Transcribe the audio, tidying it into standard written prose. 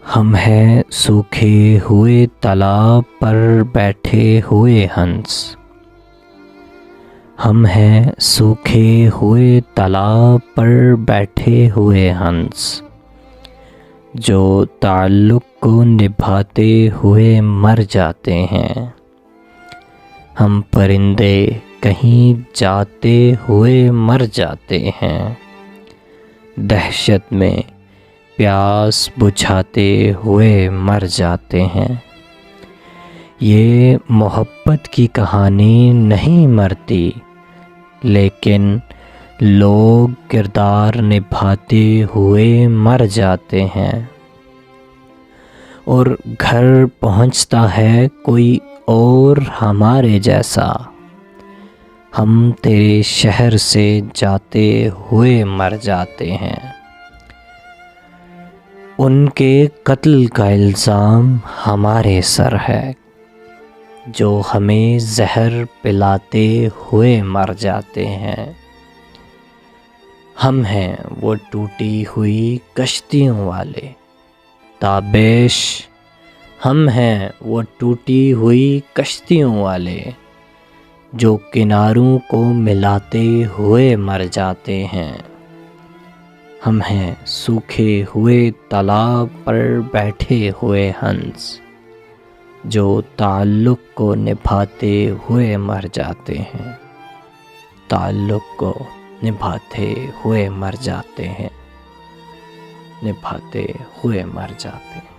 ہم ہیں سوکھے ہوئے تالاب پر بیٹھے ہوئے ہنس، ہم ہیں سوکھے ہوئے تالاب پر بیٹھے ہوئے ہنس، جو تعلق کو نبھاتے ہوئے مر جاتے ہیں۔ ہم پرندے کہیں جاتے ہوئے مر جاتے ہیں، دہشت میں پیاس بجھاتے ہوئے مر جاتے ہیں۔ یہ محبت کی کہانی نہیں مرتی، لیکن لوگ کردار نبھاتے ہوئے مر جاتے ہیں، اور گھر پہنچتا ہے کوئی اور ہمارے جیسا، ہم تیرے شہر سے جاتے ہوئے مر جاتے ہیں۔ ان کے قتل کا الزام ہمارے سر ہے، جو ہمیں زہر پلاتے ہوئے مر جاتے ہیں۔ ہم ہیں وہ ٹوٹی ہوئی کشتیوں والے تابیش، ہم ہیں وہ ٹوٹی ہوئی کشتیوں والے جو کناروں کو ملاتے ہوئے مر جاتے ہیں۔ ہم ہیں سوکھے ہوئے تالاب پر بیٹھے ہوئے ہنس، جو تعلق کو نبھاتے ہوئے مر جاتے ہیں، تعلق کو نبھاتے ہوئے مر جاتے ہیں، نبھاتے ہوئے مر جاتے ہیں۔